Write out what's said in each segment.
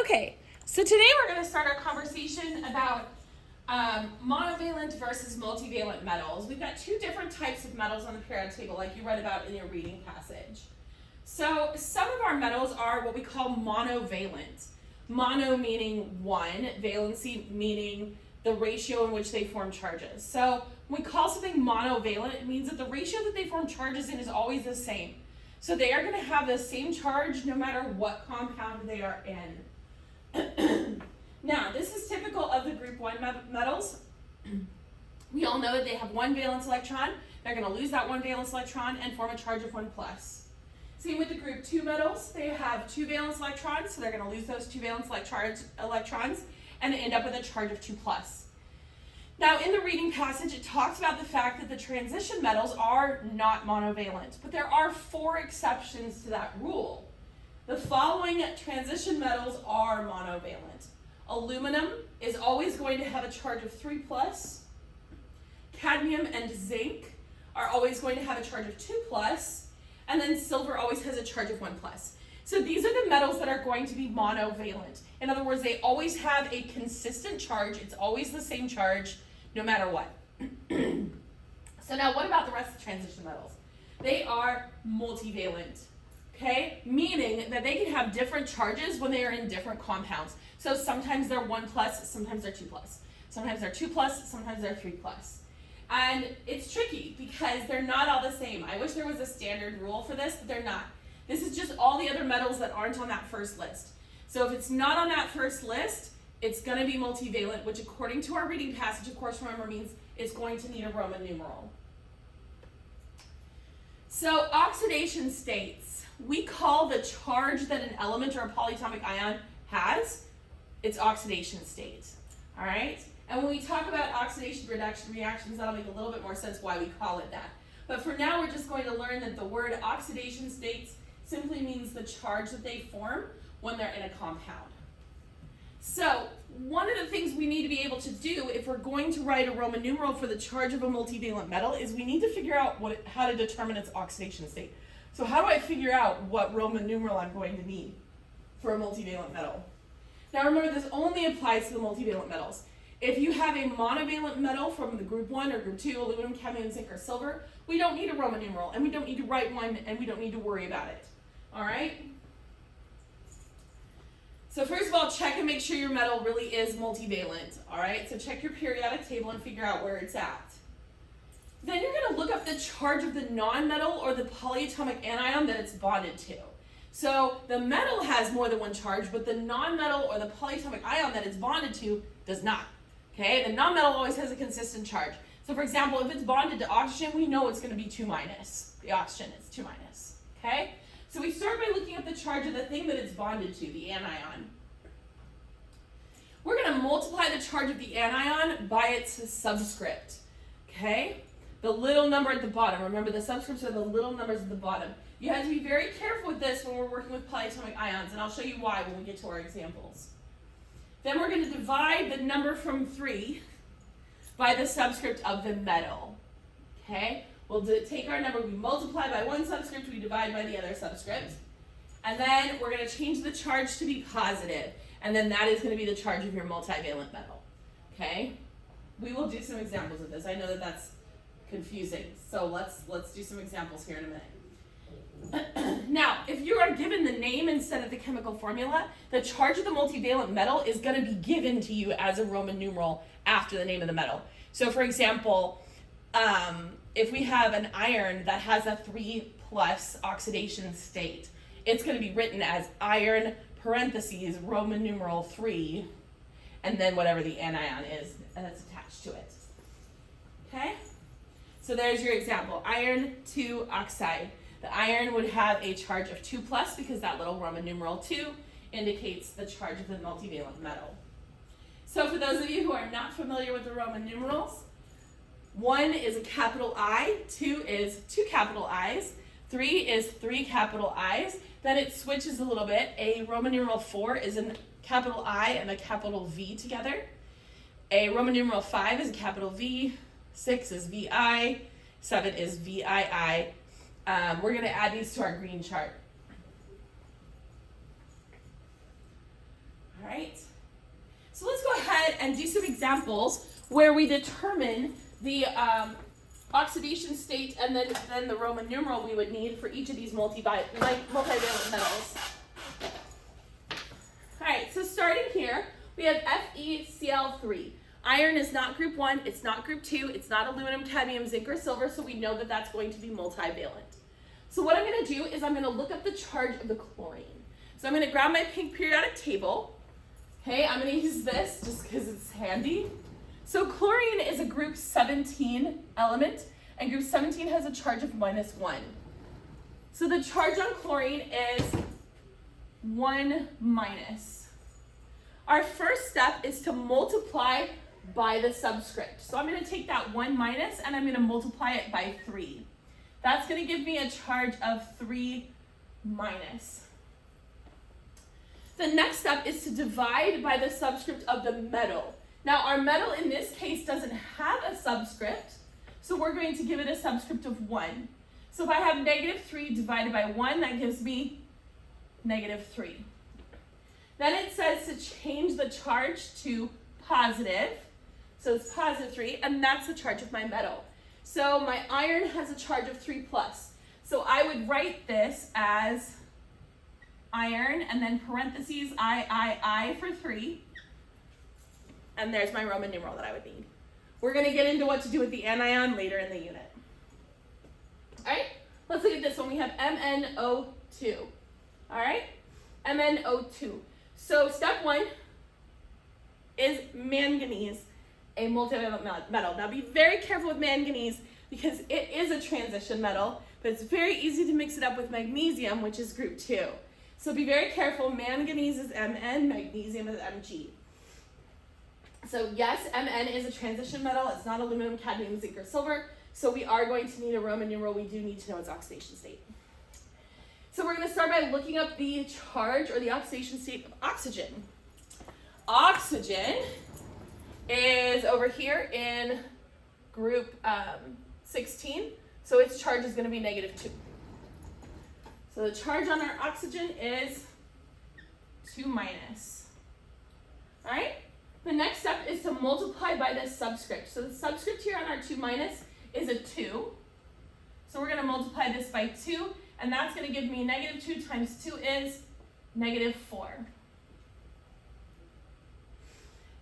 Okay, so today we're going to start our conversation about monovalent versus multivalent metals. We've got two different types of metals on the periodic table, like you read about in your reading passage. So some of our metals are what we call monovalent. Mono meaning one, valency meaning the ratio in which they form charges. So when we call something monovalent, it means that the ratio that they form charges in is always the same. So they are going to have the same charge no matter what compound they are in. Now, this is typical of the group 1 metals. We all know that they have one valence electron. They're going to lose that one valence electron and form a charge of 1 plus. Same with the group 2 metals. They have 2 valence electrons, so they're going to lose those 2 valence electrons and end up with a charge of 2 plus. Now, in the reading passage, it talks about the fact that the transition metals are not monovalent, but there are 4 exceptions to that rule. The following transition metals are monovalent. Aluminum is always going to have a charge of 3 plus. Cadmium and zinc are always going to have a charge of 2 plus. And then silver always has a charge of 1 plus. So these are the metals that are going to be monovalent. In other words, they always have a consistent charge. It's always the same charge, no matter what. So now what about the rest of the transition metals? They are multivalent. Okay, meaning that they can have different charges when they are in different compounds. So sometimes they're 1 plus, sometimes they're 2 plus. Sometimes they're 2 plus, sometimes they're 3 plus. And it's tricky because they're not all the same. I wish there was a standard rule for this, but they're not. This is just all the other metals that aren't on that first list. So if it's not on that first list, it's going to be multivalent, which according to our reading passage, of course, remember means it's going to need a Roman numeral. So oxidation states, we call the charge that an element or a polyatomic ion has its oxidation state, all right? And when we talk about oxidation reduction reactions, that'll make a little bit more sense why we call it that. But for now, we're just going to learn that the word oxidation states simply means the charge that they form when they're in a compound. So one of the things we need to be able to do if we're going to write a Roman numeral for the charge of a multivalent metal is we need to figure out how to determine its oxidation state. So how do I figure out what Roman numeral I'm going to need for a multivalent metal? Now remember, this only applies to the multivalent metals. If you have a monovalent metal from the group 1 or group 2, aluminum, cadmium, zinc, or silver, we don't need a Roman numeral, and we don't need to write one, and we don't need to worry about it. All right? So first of all, check and make sure your metal really is multivalent. All right? So check your periodic table and figure out where it's at. Then you're going to look up the charge of the nonmetal or the polyatomic anion that it's bonded to. So the metal has more than one charge, but the nonmetal or the polyatomic ion that it's bonded to does not. Okay, the nonmetal always has a consistent charge. So for example, if it's bonded to oxygen, we know it's going to be 2 minus. The oxygen is 2 minus. Okay, so we start by looking at the charge of the thing that it's bonded to, the anion. We're going to multiply the charge of the anion by its subscript. Okay, the little number at the bottom. Remember, the subscripts are the little numbers at the bottom. You have to be very careful with this when we're working with polyatomic ions, and I'll show you why when we get to our examples. Then we're going to divide the number from 3 by the subscript of the metal. Okay? We'll take our number, we multiply by one subscript, we divide by the other subscript. And then we're going to change the charge to be positive. And then that is going to be the charge of your multivalent metal. Okay? We will do some examples of this. I know that that's confusing. So let's do some examples here in a minute. Now, if you are given the name instead of the chemical formula, the charge of the multivalent metal is going to be given to you as a Roman numeral after the name of the metal. So for example, if we have an iron that has a 3 plus oxidation state, it's going to be written as iron parentheses Roman numeral 3, and then whatever the anion is that's attached to it. Okay? So there's your example, iron 2 oxide. The iron would have a charge of 2 plus because that little Roman numeral 2 indicates the charge of the multivalent metal. So for those of you who are not familiar with the Roman numerals, 1 is a capital I, 2 is 2 capital I's, 3 is 3 capital I's. Then it switches a little bit. A Roman numeral 4 is a capital I and a capital V together. A Roman numeral 5 is a capital V, 6 is VI, 7 is VII. We're going to add these to our green chart. and do some examples where we determine the oxidation state and then the Roman numeral we would need for each of these multivalent metals. All right, so starting here, we have FeCl3. Iron is not group 1, it's not group 2, it's not aluminum, cadmium, zinc, or silver, so we know that that's going to be multivalent. So what I'm going to do is I'm going to look up the charge of the chlorine. So I'm going to grab my pink periodic table. Okay, I'm going to use this just because it's handy. So chlorine is a group 17 element, and group 17 has a charge of -1. So the charge on chlorine is 1-. Our first step is to multiply by the subscript. So I'm going to take that 1- and I'm going to multiply it by 3. That's going to give me a charge of 3-. The next step is to divide by the subscript of the metal. Now our metal in this case doesn't have a subscript, so we're going to give it a subscript of 1. So if I have -3 divided by 1, that gives me -3. Then it says to change the charge to positive. So it's +3, and that's the charge of my metal. So my iron has a charge of 3+. So I would write this as iron, and then parentheses I for 3. And there's my Roman numeral that I would need. We're going to get into what to do with the anion later in the unit. All right, let's look at this one. We have MnO2. All right, MnO2. So step 1 is manganese, a multivalent metal. Now be very careful with manganese because it is a transition metal, but it's very easy to mix it up with magnesium, which is group 2. So be very careful. Manganese is Mn, magnesium is Mg. So yes, Mn is a transition metal. It's not aluminum, cadmium, zinc, or silver. So we are going to need a Roman numeral. We do need to know its oxidation state. So we're going to start by looking up the charge or the oxidation state of oxygen. Oxygen is over here in group 16. So its charge is going to be -2. So the charge on our oxygen is 2-. All right? The next step is to multiply by the subscript. So the subscript here on our 2- is a 2. So we're going to multiply this by 2, and that's going to give me -2 times 2 is -4.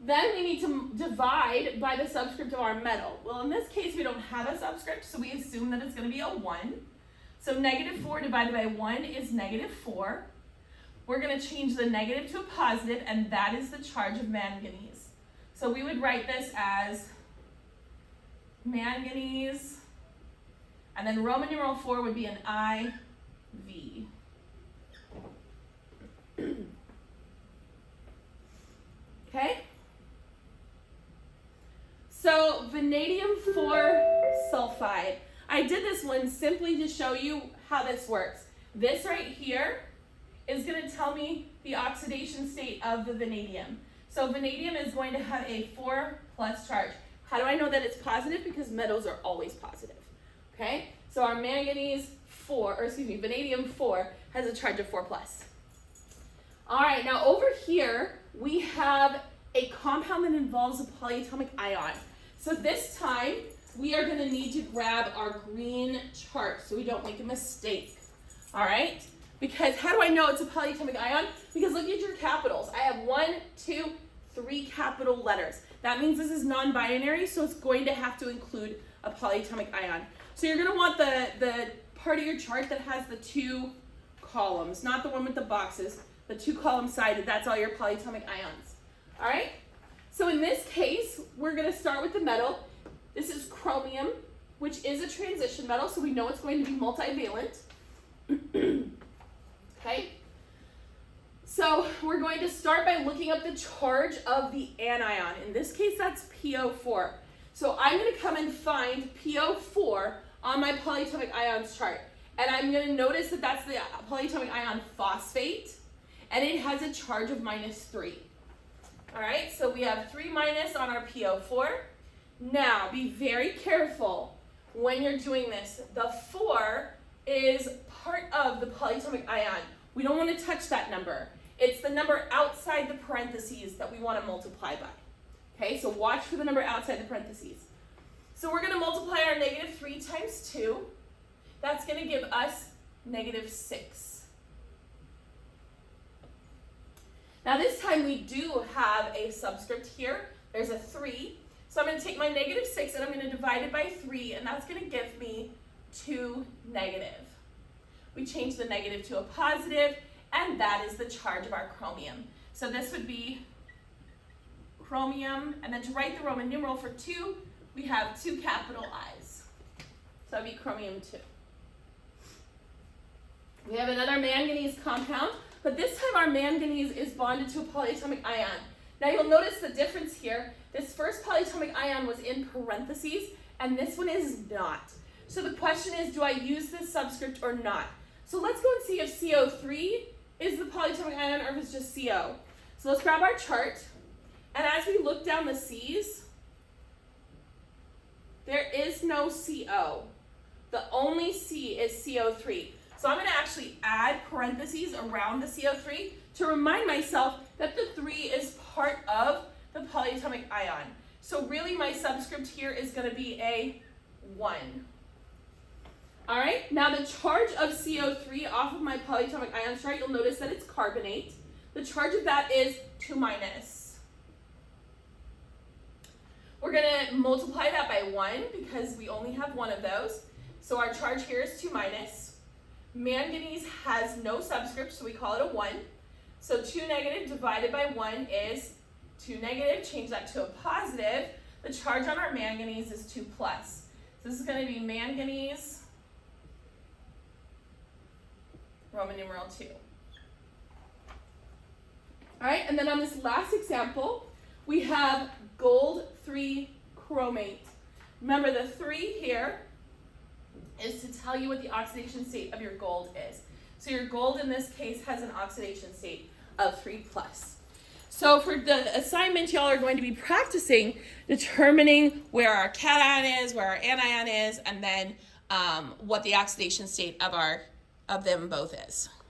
Then we need to divide by the subscript of our metal. Well, in this case, we don't have a subscript, so we assume that it's going to be a 1. So -4 divided by 1 is -4. We're going to change the negative to a positive, and that is the charge of manganese. So we would write this as manganese, and then Roman numeral 4 would be an IV. Okay? So vanadium 4 sulfide. I did this one simply to show you how this works. This right here is going to tell me the oxidation state of the vanadium. So vanadium is going to have a 4+ charge. How do I know that it's positive? Because metals are always positive. Okay? So our vanadium 4 has a charge of 4+. All right, now over here we have a compound that involves a polyatomic ion. So this time we are going to need to grab our green chart so we don't make a mistake. All right? Because how do I know it's a polyatomic ion? Because look at your capitals. I have 1, 2, 3 capital letters. That means this is non-binary, so it's going to have to include a polyatomic ion. So you're going to want the part of your chart that has the 2 columns, not the one with the boxes, the 2 column sided. That's all your polyatomic ions. All right? So in this case, we're going to start with the metal. This is chromium, which is a transition metal, so we know it's going to be multivalent. Okay? So we're going to start by looking up the charge of the anion. In this case, that's PO4. So I'm going to come and find PO4 on my polyatomic ions chart. And I'm going to notice that that's the polyatomic ion phosphate, and it has a charge of -3. All right, so we have 3- on our PO4. Now, be very careful when you're doing this. The 4 is part of the polyatomic ion. We don't want to touch that number. It's the number outside the parentheses that we want to multiply by. Okay, so watch for the number outside the parentheses. So we're going to multiply our -3 times 2. That's going to give us -6. Now this time we do have a subscript here. There's a 3. So I'm going to take my -6 and I'm going to divide it by 3, and that's going to give me 2 negative. We change the negative to a positive, and that is the charge of our chromium. So this would be chromium, and then to write the Roman numeral for 2, we have 2 capital I's. So that would be chromium 2. We have another manganese compound, but this time our manganese is bonded to a polyatomic ion. Now you'll notice the difference here. This first polyatomic ion was in parentheses, and this one is not. So the question is, do I use this subscript or not? So let's go and see if CO3 is the polyatomic ion or if it's just CO. So let's grab our chart, and as we look down the C's, there is no CO. The only C is CO3. So I'm going to actually add parentheses around the CO3 to remind myself that the 3 is part of the polyatomic ion. So really my subscript here is going to be a 1. All right, now the charge of CO3 off of my polyatomic ion chart, you'll notice that it's carbonate. The charge of that is 2-. We're going to multiply that by 1 because we only have one of those. So our charge here is 2-. Manganese has no subscript, so we call it a 1. So 2 negative divided by 1 is 2 negative. Change that to a positive. The charge on our manganese is 2+. So this is going to be manganese, Roman numeral 2. All right, and then on this last example, we have gold 3 chromate. Remember, the 3 here is to tell you what the oxidation state of your gold is. So your gold in this case has an oxidation state of 3+. So for the assignment, y'all are going to be practicing determining where our cation is, where our anion is, and then what the oxidation state of them both is.